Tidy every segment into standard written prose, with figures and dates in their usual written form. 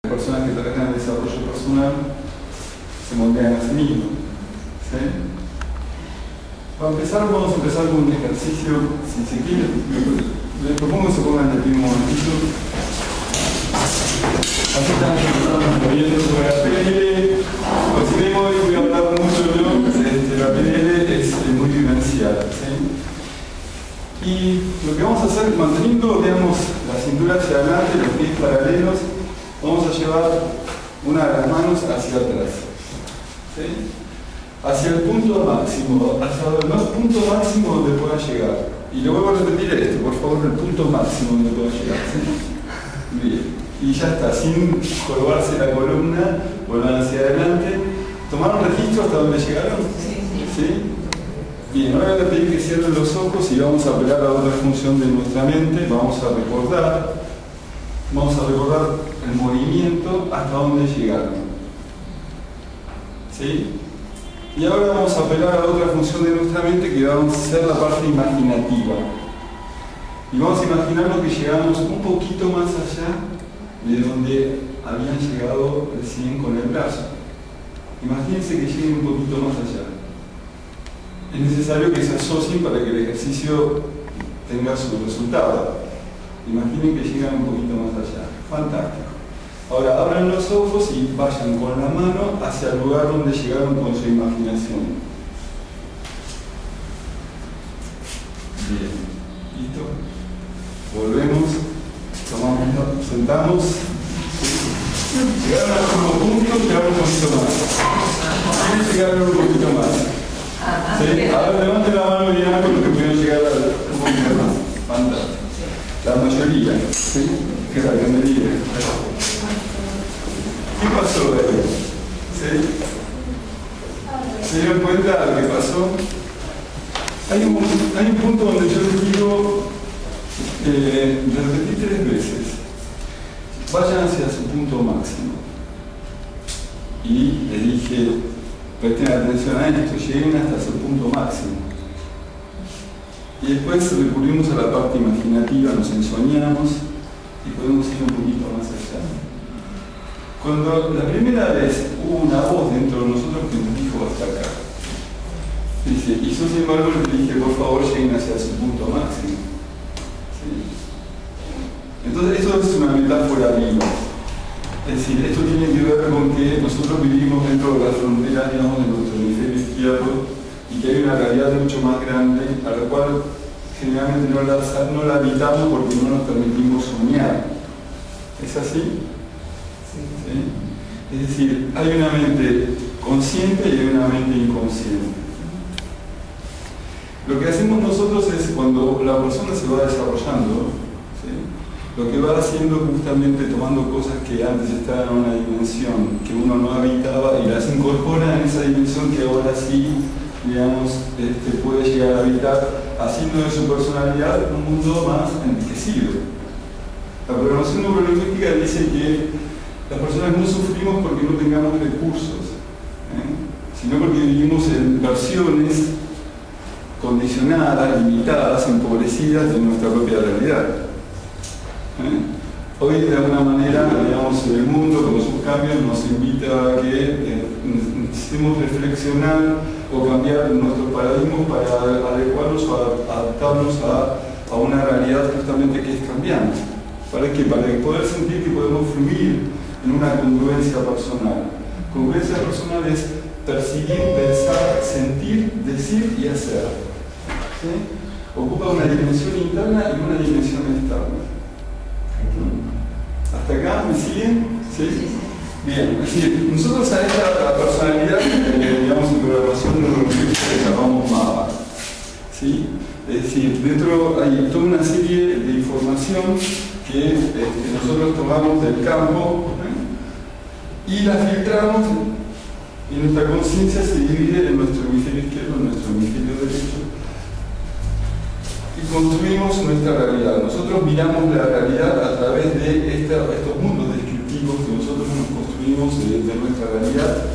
personas que trabajan en el desarrollo personal se moldean a sí mismos. ¿Sí? Para empezar, vamos a empezar con un ejercicio, si se quiere, les propongo que se pongan de pie un momentito. Así están moviendo sobre la PNL. Consideremos hoy, voy a hablar mucho de la PNL, es muy vivencial. ¿Sí? Y lo que vamos a hacer, manteniendo, digamos, la cintura hacia adelante, los pies paralelos, vamos a llevar una de las manos hacia atrás. ¿Sí? Hacia el punto máximo, hacia el punto máximo donde pueda llegar. Y le vuelvo a repetir esto, por favor, el punto máximo donde pueda llegar. ¿Sí? Bien. Y ya está, sin jorobarse la columna, vuelvan hacia adelante. ¿Tomaron registro hasta donde llegaron? Sí. ¿Sí? Bien, ahora voy a pedir que cierren los ojos y vamos a apelar a otra función de nuestra mente. Vamos a recordar el movimiento hasta donde llegaron. ¿Sí? Y ahora vamos a apelar a otra función de nuestra mente que va a ser la parte imaginativa. Y vamos a imaginarnos que llegamos un poquito más allá de donde habían llegado recién con el brazo. Imagínense que lleguen un poquito más allá. Es necesario que se asocien para que el ejercicio tenga su resultado. Imaginen que llegan un poquito más allá. Fantástico. Ahora abran los ojos y vayan con la mano hacia el lugar donde llegaron con su imaginación. Bien. ¿Listo? Volvemos. Tomamos, sentamos. Llegaron al mismo punto, llegaron un poquito más. ¿Quieren llegar un poquito más? ¿Sí? Ahora levanten la mano y hagan con lo que pudieron llegar un poquito más. Fantástico. La mayoría. ¿Sí? Que la mayoría. ¿Qué pasó ahí? ¿Sí? ¿Se dieron cuenta de lo que pasó? Hay un punto donde yo les digo, repetí 3 veces. Vayan hacia su punto máximo. Y les dije, presten atención a esto, lleguen hasta su punto máximo. Y después recurrimos a la parte imaginativa, nos ensoñamos y podemos ir un poquito más allá. Cuando la primera vez hubo una voz dentro de nosotros que nos dijo hasta acá. Dice, y yo sin embargo les dije, por favor, lleguen hacia su punto máximo. ¿Sí? Entonces, eso es una metáfora viva. Es decir, esto tiene que ver con que nosotros vivimos dentro de las fronteras, digamos, de nuestro hemisferio izquierdo y que hay una realidad mucho más grande a la cual generalmente no la habitamos porque no nos permitimos soñar. ¿Es así? ¿Sí? Es decir, hay una mente consciente y hay una mente inconsciente. Lo que hacemos nosotros es, cuando la persona se va desarrollando, ¿sí?, lo que va haciendo justamente tomando cosas que antes estaban en una dimensión que uno no habitaba y las incorpora en esa dimensión que ahora sí, digamos, puede llegar a habitar, haciendo de su personalidad un mundo más enriquecido. La programación neurolingüística dice que las personas no sufrimos porque no tengamos recursos, sino porque vivimos en versiones condicionadas, limitadas, empobrecidas de nuestra propia realidad. Hoy, de alguna manera, digamos, el mundo con sus cambios nos invita a que necesitemos reflexionar o cambiar nuestros paradigmas para adecuarnos o adaptarnos a una realidad justamente que es cambiante. ¿Para qué? Para poder sentir que podemos fluir en una congruencia personal. Congruencia personal es percibir, pensar, sentir, decir y hacer. ¿Sí? Ocupa una dimensión interna y una dimensión externa. ¿Hasta acá me siguen? ¿Sí? Bien, es decir, nosotros a esta personalidad, digamos, en programación neurolingüística que llamamos MAPA. ¿Sí? Es decir, dentro hay toda una serie de información que nosotros tomamos del campo y la filtramos y nuestra conciencia se divide en nuestro hemisferio izquierdo y en nuestro hemisferio derecho y construimos nuestra realidad. Nosotros miramos la realidad a través de estos mundos descriptivos que nosotros nos construimos de nuestra realidad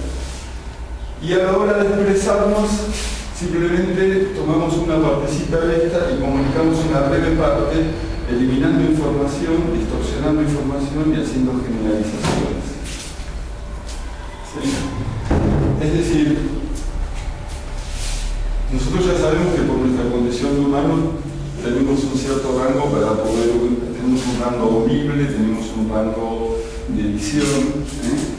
y a la hora de expresarnos simplemente tomamos una partecita de esta y comunicamos una breve parte eliminando información, distorsionando información y haciendo generalizaciones. ¿Sí? Es decir, nosotros ya sabemos que por nuestra condición de humanos tenemos un cierto rango para poder, tenemos un rango audible, tenemos un rango de visión,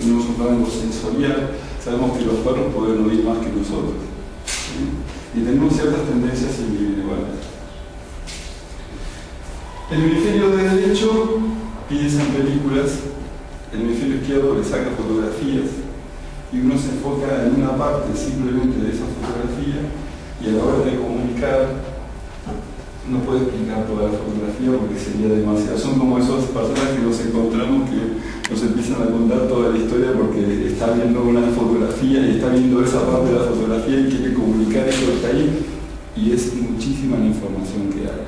tenemos un rango sensorial, sabemos que los perros pueden oír más que nosotros, y tenemos ciertas tendencias individuales. El hemisferio derecho piensa en películas, el hemisferio izquierdo le saca fotografías, y uno se enfoca en una parte simplemente de esa fotografía, y a la hora de comunicar no puede explicar toda la fotografía porque sería demasiado. Son como esos personas que nos encontramos que nos empiezan a contar toda la historia porque está viendo una fotografía y está viendo esa parte de la fotografía y quiere comunicar eso que está ahí, y es muchísima la información que hay.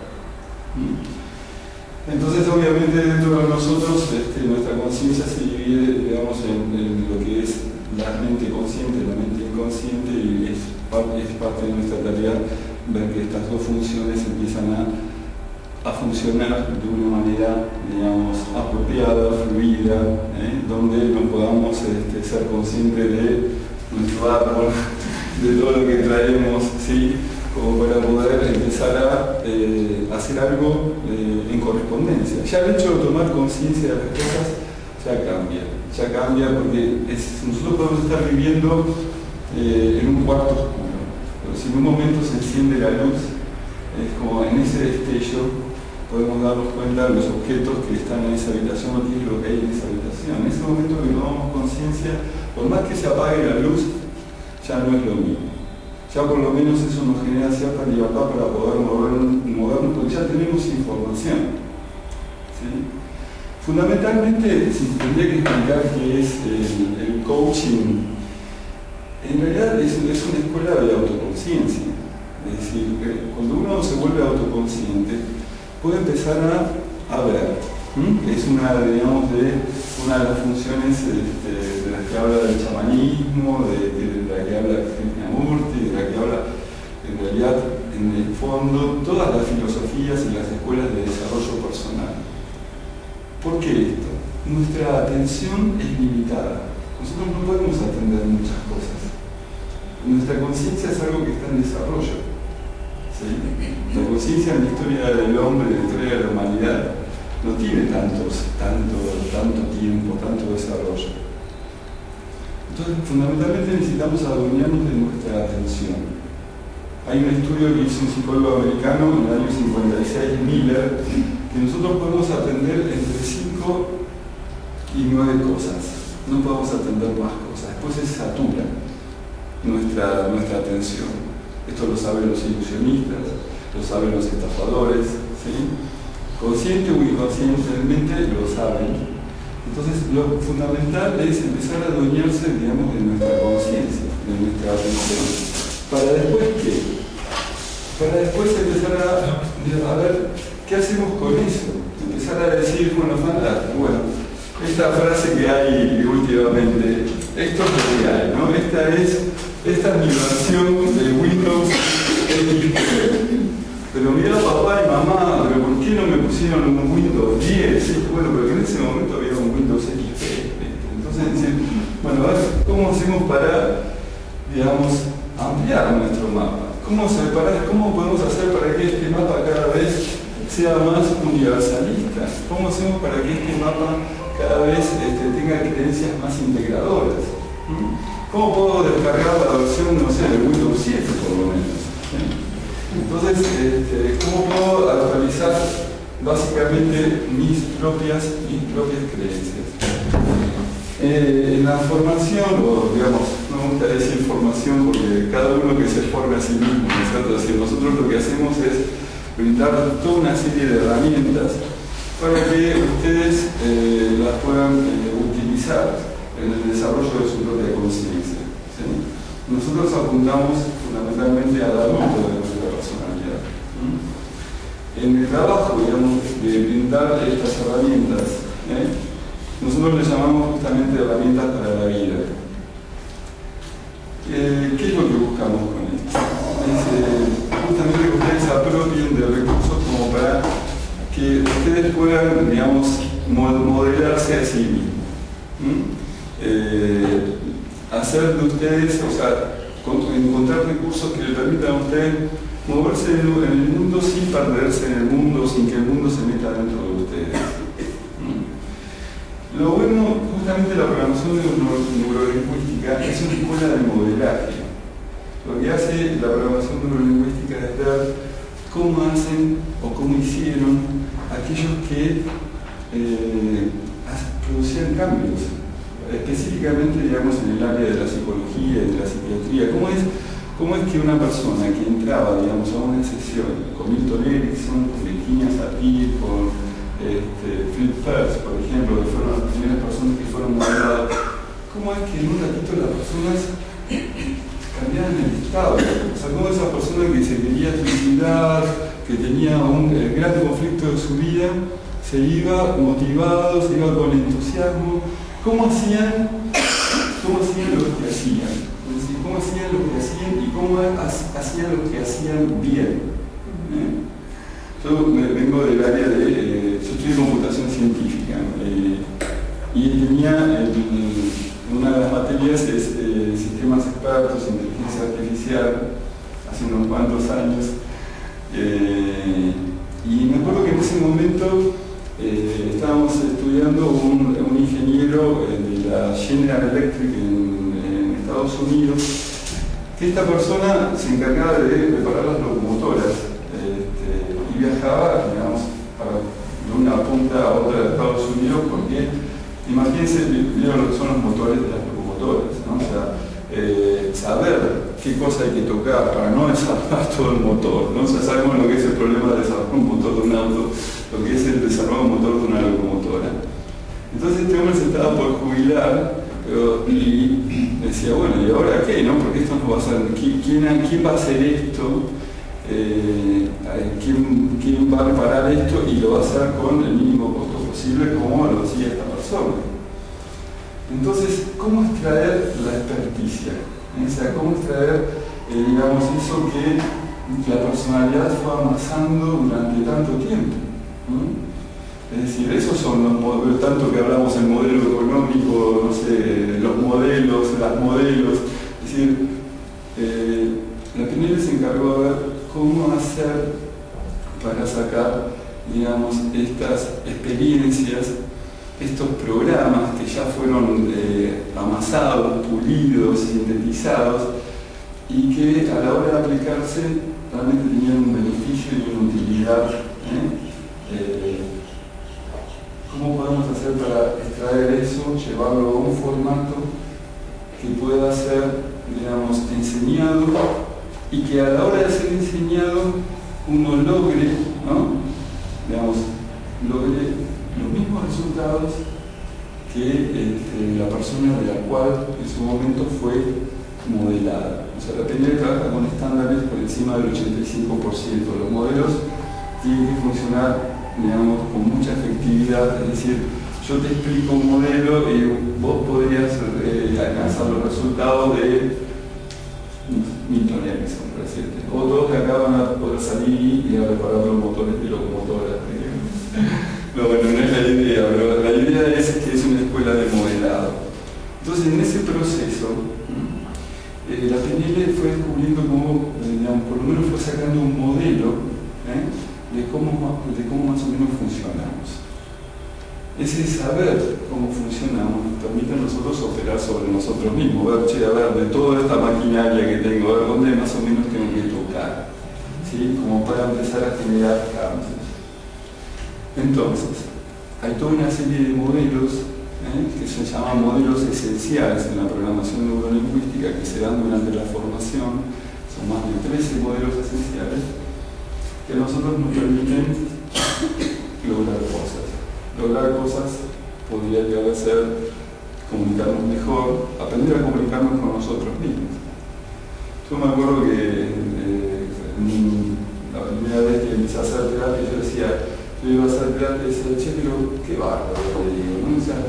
Entonces, obviamente, dentro de nosotros, nuestra conciencia se divide, digamos, en lo que es la mente consciente, la mente inconsciente, y es parte de nuestra tarea ver que estas dos funciones empiezan a funcionar de una manera, digamos, apropiada, fluida, donde no podamos ser conscientes de nuestro árbol, de todo lo que traemos, ¿sí? Como para poder empezar a hacer algo en correspondencia. Ya el hecho de tomar conciencia de las cosas ya cambia porque nosotros podemos estar viviendo en un cuarto oscuro, pero si en un momento se enciende la luz, es como en ese destello podemos darnos cuenta de los objetos que están en esa habitación o qué es lo que hay en esa habitación. En ese momento que tomamos conciencia, por más que se apague la luz, ya no es lo mismo. Ya por lo menos eso nos genera cierta libertad para poder movernos porque ya tenemos información. ¿Sí? Fundamentalmente, si tendría que explicar qué es el coaching, en realidad es una escuela de autoconciencia. Es decir, cuando uno se vuelve autoconsciente, puede empezar a ver. Es una de las funciones de las que habla del chamanismo, de la que habla Krishnamurti, de la que habla, en realidad, en el fondo, todas las filosofías y las escuelas de desarrollo personal. ¿Por qué esto? Nuestra atención es limitada. Nosotros no podemos atender muchas cosas. Nuestra conciencia es algo que está en desarrollo. ¿Sí? La conciencia en la historia del hombre, en la historia de la humanidad, no tiene tanto tiempo, tanto desarrollo. Entonces, fundamentalmente necesitamos adueñarnos de nuestra atención. Hay un estudio que hizo un psicólogo americano en el año 56, Miller, que nosotros podemos atender entre 5 y 9 cosas. No podemos atender más cosas. Después se satura nuestra atención. Esto lo saben los ilusionistas, lo saben los estafadores, ¿sí? Consciente o inconscientemente lo saben. Entonces, lo fundamental es empezar a adueñarse, digamos, de nuestra conciencia, de nuestra atención. ¿Para después qué? Para después empezar a ver qué hacemos con eso. Empezar a decir, bueno, fantástico, bueno, esta frase que hay últimamente, esto es lo que hay, ¿no? Esta es mi versión de Windows XP. Pero mira, papá y mamá, ¿pero por qué no me pusieron un Windows 10? Sí, bueno, porque en ese momento había un Windows XP. Entonces, bueno, a ver, ¿cómo hacemos para, digamos, ampliar nuestro mapa? ¿Cómo podemos hacer para que este mapa cada vez sea más universalista? ¿Cómo hacemos para que este mapa cada vez tenga creencias más integradoras? ¿Cómo puedo descargar la versión, no sé, de Windows 7 por lo menos? Entonces, ¿cómo puedo actualizar básicamente mis propias creencias? En la formación, o digamos, no me gusta decir formación porque cada uno que se forme a sí mismo, ¿no es cierto? Así, nosotros lo que hacemos es brindar toda una serie de herramientas para que ustedes las puedan utilizar en el desarrollo de su propia conciencia. ¿Sí? Nosotros apuntamos fundamentalmente al adulto de nuestra personalidad. En el trabajo, digamos, de brindar estas herramientas, nosotros les llamamos justamente herramientas para la vida. ¿Qué es lo que buscamos con esto? Es justamente que ustedes se apropien de recursos como para que puedan, digamos, modelarse a sí mismos. Hacer de ustedes, o sea, encontrar recursos que les permitan a ustedes moverse en el mundo sin perderse en el mundo, sin que el mundo se meta dentro de ustedes. Lo bueno, justamente la programación neurolingüística es una escuela de modelaje. Lo que hace la programación neurolingüística es ver cómo hacen o cómo hicieron aquellos que producían cambios, específicamente, digamos, en el área de la psicología y de la psiquiatría. ¿Cómo es que una persona que entraba, digamos, a una sesión con Milton Erickson, con Virginia Satir, con Philip Firth, por ejemplo, que fueron las primeras personas que fueron modeladas, cómo es que en un ratito las personas cambiaban el estado? O sea, cómo esa persona que se quería suicidar, que tenía un gran conflicto de su vida, se iba motivado, se iba con entusiasmo. ¿Cómo hacían lo que hacían? Es decir, cómo hacían lo que hacían y cómo hacían lo que hacían bien. Yo vengo del área de... yo estudié computación científica y tenía una de las materias es sistemas expertos, inteligencia artificial, hace unos cuantos años. Y me acuerdo que en ese momento estábamos estudiando un ingeniero de la General Electric en Estados Unidos, que esta persona se encargaba de reparar las locomotoras y viajaba, digamos, de una punta a otra de Estados Unidos, porque imagínense, vieron lo que son los motores de las locomotoras, ¿no? O sea, saber qué cosa hay que tocar para no desarmar todo el motor, ¿no? O sea, sabemos lo que es el problema de desarmar un motor de un auto, lo que es el desarmar un motor de una locomotora. Entonces este hombre se estaba por jubilar, y decía, bueno, ¿y ahora qué? ¿No? Porque esto no va a ser, ¿quién va a hacer esto? ¿Quién va a reparar esto y lo va a hacer con el mínimo costo posible como lo hacía esta persona? Entonces, ¿cómo extraer la experticia? O sea, ¿cómo extraer, digamos, eso que la personalidad fue amasando durante tanto tiempo? Es decir, esos son los modelos, tanto que hablamos del modelo económico, no sé, los modelos, las modelos. Es decir, la PNL se encargó de ver cómo hacer para sacar, digamos, estas experiencias, estos programas que ya fueron amasados, pulidos, sintetizados, y que a la hora de aplicarse realmente tenían un beneficio y una utilidad. ¿Cómo podemos hacer para extraer eso, llevarlo a un formato que pueda ser, digamos, enseñado y que a la hora de ser enseñado uno logre, ¿no? Digamos, logre los mismos resultados que la persona de la cual en su momento fue modelada? O sea, la PNL trabaja con estándares por encima del 85%. Los modelos tienen que funcionar, digamos, con mucha efectividad. Es decir, yo te explico un modelo y vos podrías alcanzar los resultados de Milton Erickson, por decirte. O todos que acá van a poder salir y a reparar los motores de locomotoras. No, bueno, no es la idea, pero la idea es que es una escuela de modelado. Entonces, en ese proceso, la PNL fue descubriendo cómo, digamos, por lo menos fue sacando un modelo de cómo más o menos funcionamos. Ese saber cómo funcionamos nos permite a nosotros operar sobre nosotros mismos, ver, che, a ver, de toda esta maquinaria que tengo, a ver dónde más o menos tengo que tocar, ¿sí? Como para empezar a generar cambios. Entonces, hay toda una serie de modelos que se llaman modelos esenciales en la programación neurolingüística que se dan durante la formación. Son más de 13 modelos esenciales que a nosotros nos permiten lograr cosas. Lograr cosas podría llegar a ser comunicarnos mejor, aprender a comunicarnos con nosotros mismos. Yo me acuerdo que la primera vez que empecé a hacer terapia, yo decía, yo iba a hacer terapia y decía, che, pero qué bárbaro, le digo, ¿no? O sea,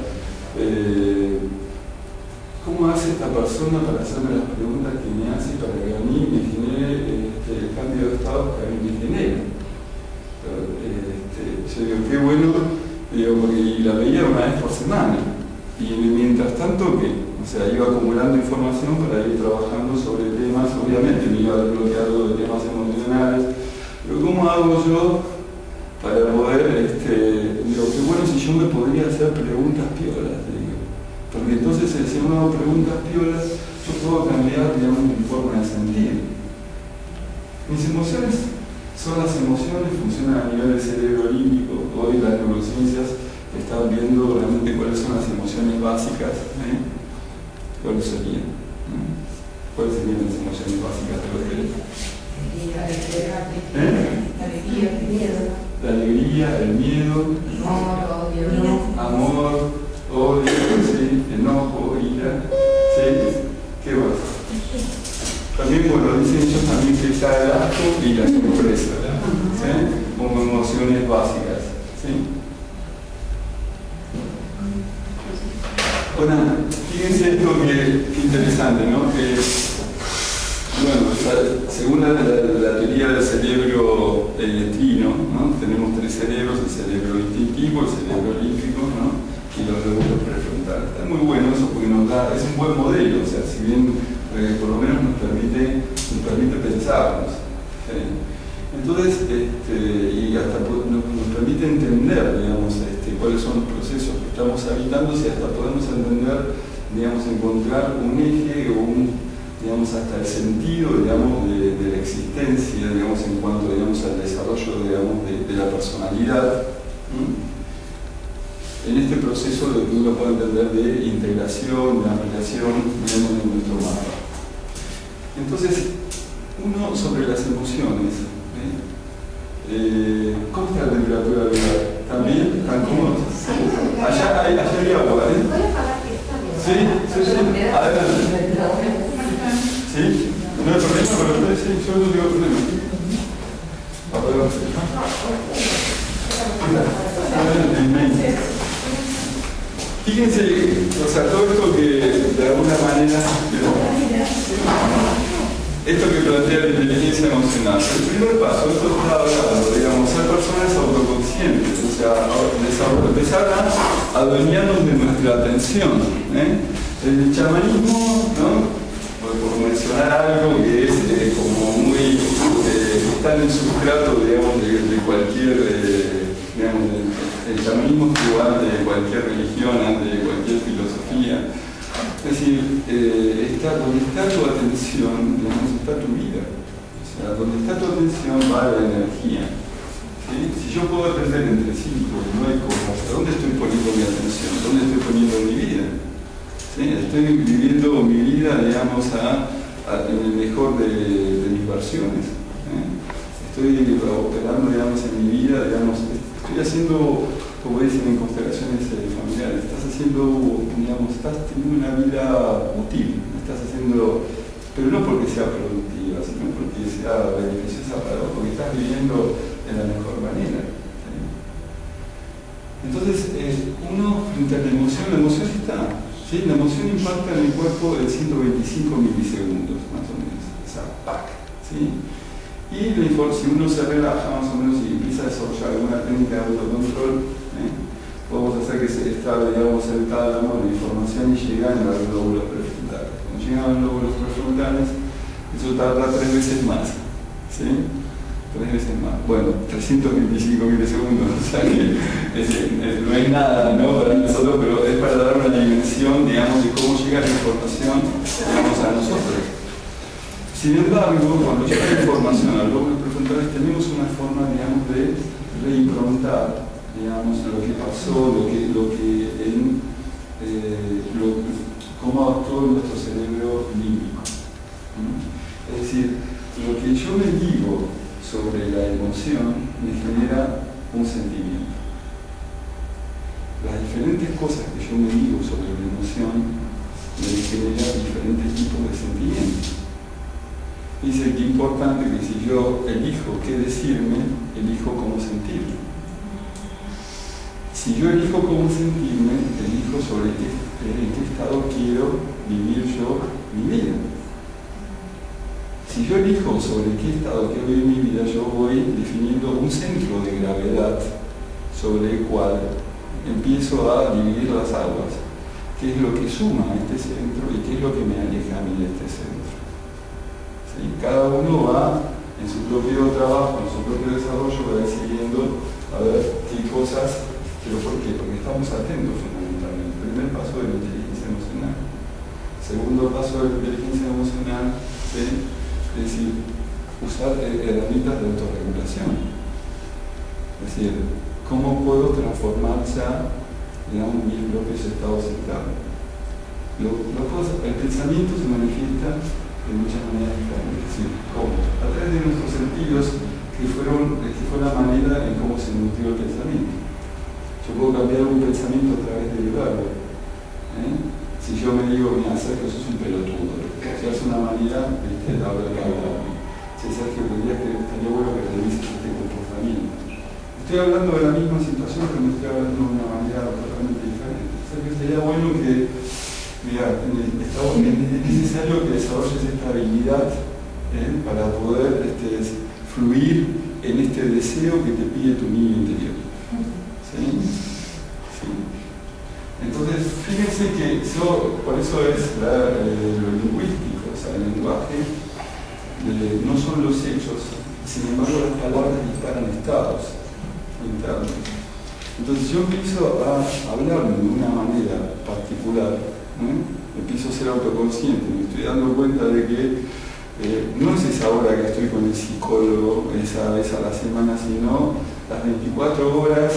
¿cómo hace esta persona para hacerme las preguntas que me hace para que a mí me genere el cambio de estado que a mí me genera? Yo Yo digo, qué bueno, digo, porque la veía una vez por semana. Y mientras tanto, ¿qué? O sea, iba acumulando información para ir trabajando sobre temas, obviamente me iba desbloqueando de temas emocionales, pero ¿cómo hago yo para poder, digo, qué bueno si yo me podría hacer preguntas piolas, digo, porque entonces si uno hago preguntas piolas, yo puedo cambiar, digamos, mi forma de sentir. Mis emociones son las emociones, funcionan a nivel del cerebro límbico. Hoy las neurociencias están viendo realmente cuáles son las emociones básicas, cuáles serían, cuáles serían las emociones básicas de los seres. La alegría, el miedo, amor, odio, ¿sí? Enojo, ira, ¿sí? ¿Qué más? También, bueno, dicen ellos también que está el asco y la sorpresa, ¿sí? Como emociones básicas, ¿sí? Bueno, fíjense esto que interesante, ¿no? Que, bueno, según la teoría del cerebro trino, ¿no? Tenemos tres cerebros, el cerebro instintivo, el cerebro límbico, ¿no? Y los lóbulos prefrontales. Está muy bueno eso porque nos da, es un buen modelo, o sea, si bien por lo menos nos permite pensarnos. ¿Sí? Entonces, y hasta nos permite entender, digamos, cuáles son los procesos que estamos habitando, si hasta podemos entender, digamos, encontrar un eje o digamos, hasta el sentido, digamos, de la existencia, digamos, en cuanto, digamos, al desarrollo, digamos, de la personalidad. En este proceso de que uno puede entender de integración, de ampliación, digamos, en nuestro mapa. Entonces, uno sobre las emociones. ¿Cómo está la temperatura del lugar? ¿También? ¿Tan cómodos? Allá hay agua, Sí, adelante. ¿Sí? ¿No hay problema para ustedes? Sí, yo no tengo problema. Adelante. Fíjense, o sea, todo esto que de alguna manera, esto que plantea la inteligencia emocional, el primer paso, esto está hablando, digamos, ser personas autoconscientes, o sea, empezar a adueñarnos de nuestra atención. El chamanismo, ¿no? Por mencionar algo que es como muy, está en el sustrato, digamos, de cualquier, digamos, el chamanismo es igual de cualquier religión, de cualquier filosofía. Es decir, donde está tu atención, digamos, está tu vida. O sea, donde está tu atención va la energía. ¿Sí? Si yo puedo aprender entre 5 y 9 cosas, ¿dónde estoy poniendo mi atención? ¿Dónde estoy poniendo mi vida? ¿Sí? Estoy viviendo mi vida, digamos, en el mejor de mis versiones. Estoy operando, digamos, en mi vida, digamos, estoy haciendo, como dicen en constelaciones familiares, estás haciendo, digamos, estás teniendo una vida útil, estás haciendo, pero no porque sea productiva, sino porque sea beneficiosa para vos, porque estás viviendo de la mejor manera. ¿Sí? Entonces, uno frente a la emoción está, ¿sí? La emoción impacta en el cuerpo en 125 milisegundos, más o menos, o sea, ¡pac! ¿Sí? Y si uno se relaja más o menos y empieza a desarrollar alguna técnica de autocontrol, podemos hacer que se estabe, digamos, el tálamo, la información y llega a los lóbulos prefrontales. Cuando llegan a los lóbulos prefrontales, eso tarda 3 veces más. ¿Sí? 3 veces más. Bueno, 325 milisegundos, o sea que no es nada, ¿no? Para nosotros, pero es para dar una dimensión, digamos, de cómo llega la información, digamos, a nosotros. Sin embargo, cuando llega la información a los lóbulos prefrontales, tenemos una forma, digamos, de reimprontar, digamos, lo que pasó, cómo actuó nuestro cerebro límbico. Es decir, lo que yo me digo sobre la emoción me genera un sentimiento. Las diferentes cosas que yo me digo sobre la emoción me generan diferentes tipos de sentimientos. Dice que es importante que si yo elijo qué decirme, elijo cómo sentirme. Si yo elijo cómo sentirme, elijo sobre en qué estado quiero vivir yo mi vida. Si yo elijo sobre qué estado quiero vivir mi vida, yo voy definiendo un centro de gravedad sobre el cual empiezo a dividir las aguas. ¿Qué es lo que suma a este centro y qué es lo que me aleja a mí de este centro? ¿Sí? Cada uno va en su propio trabajo, en su propio desarrollo, va decidiendo a ver qué cosas, pero ¿por qué? Porque estamos atentos fundamentalmente. El primer paso de la inteligencia emocional. Segundo paso de la inteligencia emocional, ¿sí? Es decir, usar herramientas de autorregulación. Es decir, ¿cómo puedo transformar ya, digamos, mis propios estados internos? El pensamiento se manifiesta de muchas maneras diferentes. Es decir, ¿cómo? A través de nuestros sentidos, que fue la manera en cómo se nutrió el pensamiento. Yo puedo cambiar un pensamiento a través del verbo. Si yo me digo, mira, Sergio, sos un pelotudo, ya es una manera de hablar de hablar. Si Sergio, estaría bueno que revises este comportamiento. Estoy hablando de la misma situación, pero me estoy hablando de una manera totalmente diferente. Sergio, estaría bueno que, mira, es necesario que desarrolles esta habilidad para poder fluir en este deseo que te pide tu niño interior. ¿Sí? ¿Sí? Entonces, fíjense que por eso es lo lingüístico, o sea, el lenguaje no son los hechos, sin embargo las palabras disparan estados internos. Entonces yo empiezo a hablarme de una manera particular, empiezo a ser autoconsciente, me estoy dando cuenta de que no es esa hora que estoy con el psicólogo, esa vez a la semana, sino las 24 horas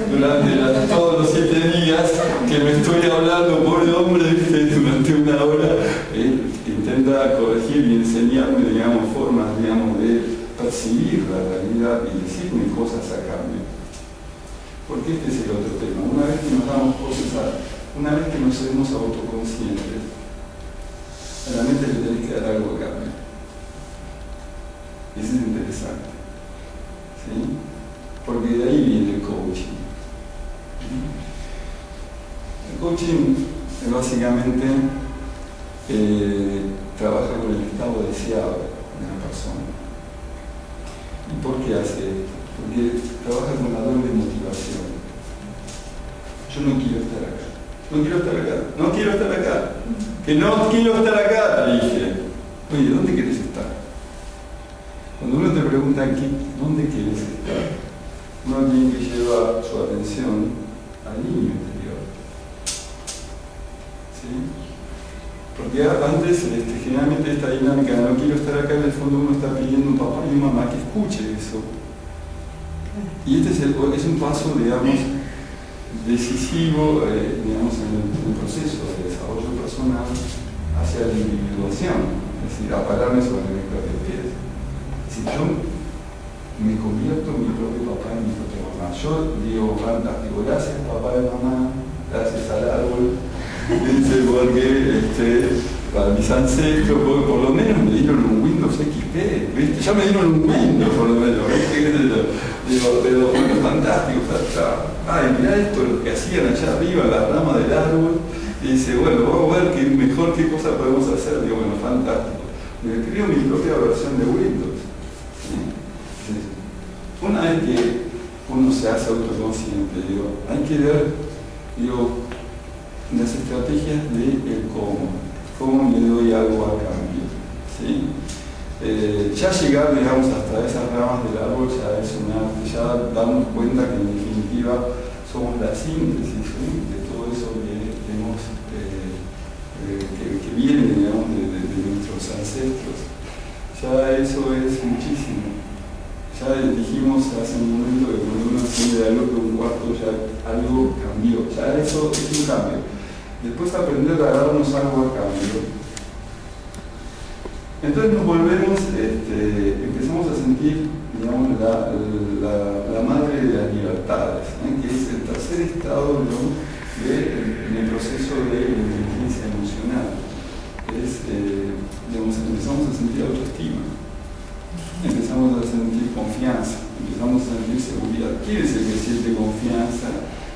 durante todos los 7 días que me estoy hablando, pobre hombre, durante una hora, intenta corregir y enseñarme, digamos, formas, digamos, de percibir la realidad y decirme cosas a cambio. Porque este es el otro tema. Una vez que nos damos cosas, una vez que nos hacemos autoconscientes, a la mente le tenés que dar algo a cambio. Eso es interesante. ¿Sí? Porque de ahí viene el coaching. El coaching básicamente trabaja con el estado deseado de la persona. ¿Y por qué hace esto? Porque trabaja con la doble motivación. Yo no quiero estar acá. No quiero estar acá. No quiero estar acá. Que no quiero estar acá, dije. Oye, ¿dónde quieres estar? Cuando uno te pregunta ¿dónde quieres estar? Uno tiene que llevar su atención al niño interior. ¿Sí? Porque antes, generalmente esta dinámica de no quiero estar acá, en el fondo uno está pidiendo a un papá y una mamá que escuche eso. Y este es un paso, digamos, decisivo, digamos, en el proceso de desarrollo personal hacia la individuación, es decir, a pararme sobre mis propios pies. Si yo me convierto en mi propio papá y mi propia mamá, yo digo, fantástico, gracias papá y mamá, gracias al árbol, dice, porque para mis ancestros, por lo menos me dieron un Windows XP, ¿viste? Ya me dieron un Windows por lo menos, digo, pero bueno, fantástico, ay, mirá esto, lo que hacían allá arriba, en la rama del árbol, y dice, bueno, vamos a ver qué cosa podemos hacer, digo, bueno, fantástico. Me creo mi propia versión de Windows. ¿Sí? Una vez que uno se hace autoconsciente, digo, hay que ver, digo, las estrategias de cómo le doy algo a cambio. ¿Sí? Ya llegar, digamos, hasta esas ramas del árbol ya es un arte, ya damos cuenta que en definitiva somos la síntesis, ¿sí? De todo eso que viene, digamos, de nuestros ancestros. Ya eso es muchísimo. Ya dijimos hace un momento que cuando uno asciende algo de un cuarto ya algo cambió, ya eso es un cambio. Después aprender a darnos algo a cambio. Entonces nos volvemos, empezamos a sentir, digamos, la madre de las libertades, que es el tercer estado, ¿no? en el proceso de inteligencia emocional. Digamos, empezamos a sentir autoestima, empezamos a sentir confianza, empezamos a sentir seguridad. ¿Quién es el que siente confianza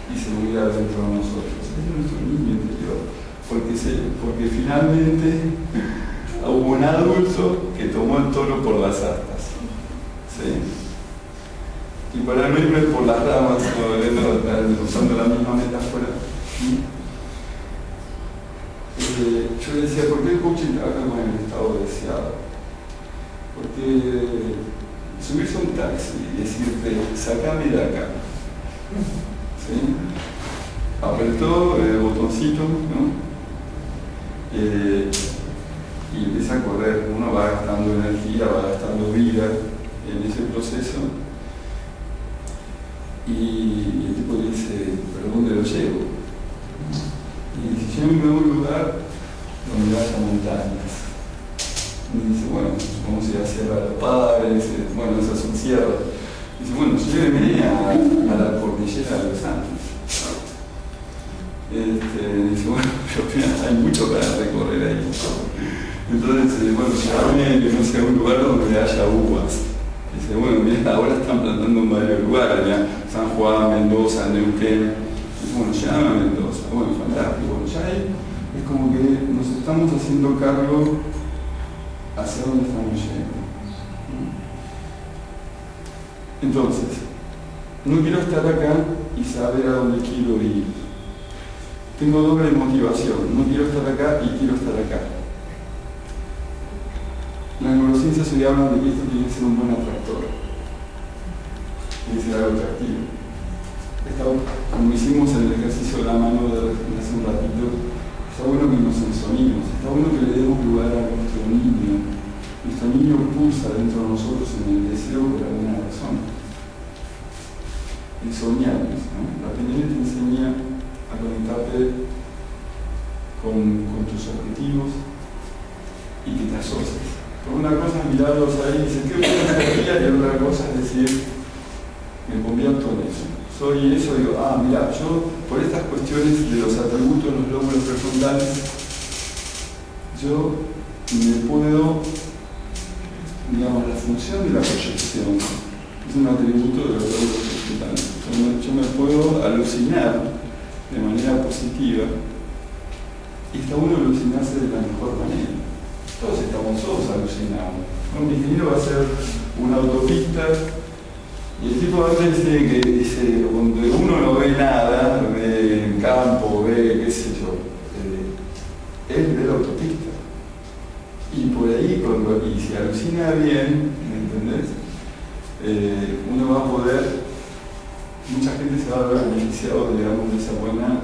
y seguridad dentro de nosotros? Es nuestro niño interior, porque finalmente hubo un adulto que tomó el toro por las astas. ¿Sí? Y para no irme por las ramas, usando la misma metáfora, yo le decía, ¿por qué el coaching trabaja con el estado deseado? Porque subirse a un taxi y decirte, sacame de acá, ¿sí? Apretó el botoncito, ¿no? Y empieza a correr, uno va gastando energía, va gastando vida en ese proceso, y el tipo le dice, ¿pero dónde lo llevo? Y dice, llévame a un lugar donde haya montañas. Y dice, bueno, vamos a ir a Sierra de los Padres, bueno, esas son sierras. Dice, bueno, lléveme a la cordillera de los Andes. Dice, bueno, pero hay mucho para recorrer ahí. Entonces, bueno, llévame, no sé, a un lugar donde haya uvas. Dice, bueno, mira, ahora están plantando en varios lugares, ya, San Juan, Mendoza, Neuquén. Dice, bueno, llévame a Mendoza. Bueno, fantástico. Bueno, ya ahí es como que nos estamos haciendo cargo hacia dónde estamos yendo. Entonces, no quiero estar acá y saber a dónde quiero ir. Tengo doble motivación, no quiero estar acá y quiero estar acá. Las neurociencias hoy hablan de que esto tiene que ser un buen atractor, tiene que ser algo atractivo. Como hicimos en el ejercicio de la mano de hace un ratito, está bueno que nos ensonimos, está bueno que le demos lugar a nuestro niño. Nuestro niño pulsa dentro de nosotros en el deseo por alguna razón. El soñarnos, ¿no? La PNL te enseña a conectarte con tus objetivos y que te asocies. Porque una cosa es mirarlos ahí y decir, ¿qué voy a hacer? Y otra cosa es decir, me convierto en eso. Soy eso, digo, mira, yo por estas cuestiones de los atributos, los lóbulos prefrontales, yo me puedo, digamos, la función de la proyección es un atributo de los lóbulos prefrontales. Yo me puedo alucinar de manera positiva y está bueno alucinarse de la mejor manera. Todos alucinados. Un ingeniero va a hacer una autopista y el tipo a veces dice, donde uno no ve nada, ve campo, ve qué sé yo, él ve la autopista. Y por ahí, y si alucina bien, ¿me entendés? Uno va a poder, mucha gente se va a ver beneficiado, digamos, de esa buena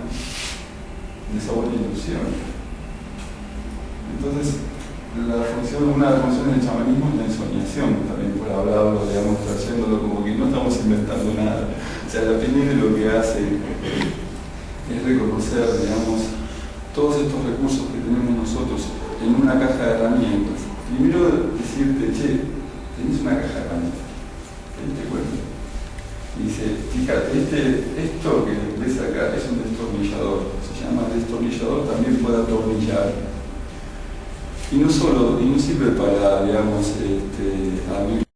ilusión. Entonces, una de las funciones del chamanismo es la ensoñación, también por hablarlo, digamos, trayéndolo como que no estamos inventando nada. O sea, la PNL lo que hace es reconocer, digamos, todos estos recursos que tenemos nosotros en una caja de herramientas. Primero decirte, che, tenés una caja de herramientas, ¿te diste cuenta? Y dice, fíjate, esto que ves acá es un destornillador, se llama destornillador, también puede atornillar. Y no sirve para, digamos, abrir